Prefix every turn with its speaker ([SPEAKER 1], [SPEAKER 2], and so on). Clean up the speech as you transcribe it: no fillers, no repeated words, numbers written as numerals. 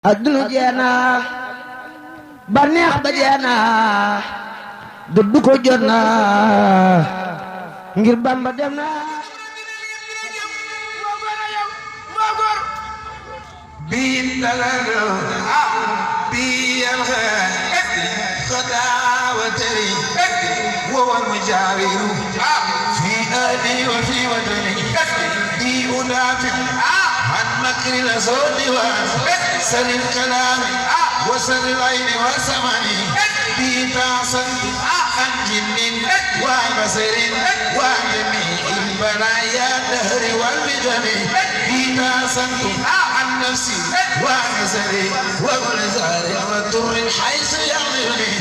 [SPEAKER 1] adduna jeena baneex ba jeena dëddu ko jot na ngir Bamba dem na
[SPEAKER 2] بين دلالو بين خداوتري وهو المجاور في أهلي وفي وطني بي أنافق عن مكر الأسود وسر الكلام وسر العين والسمع بي تعصن عن جن وبصر وجميع البلايا الدهر والبدن بي تعصن عن نفسي ونزلي وغلزاري وطر حيث يغلبني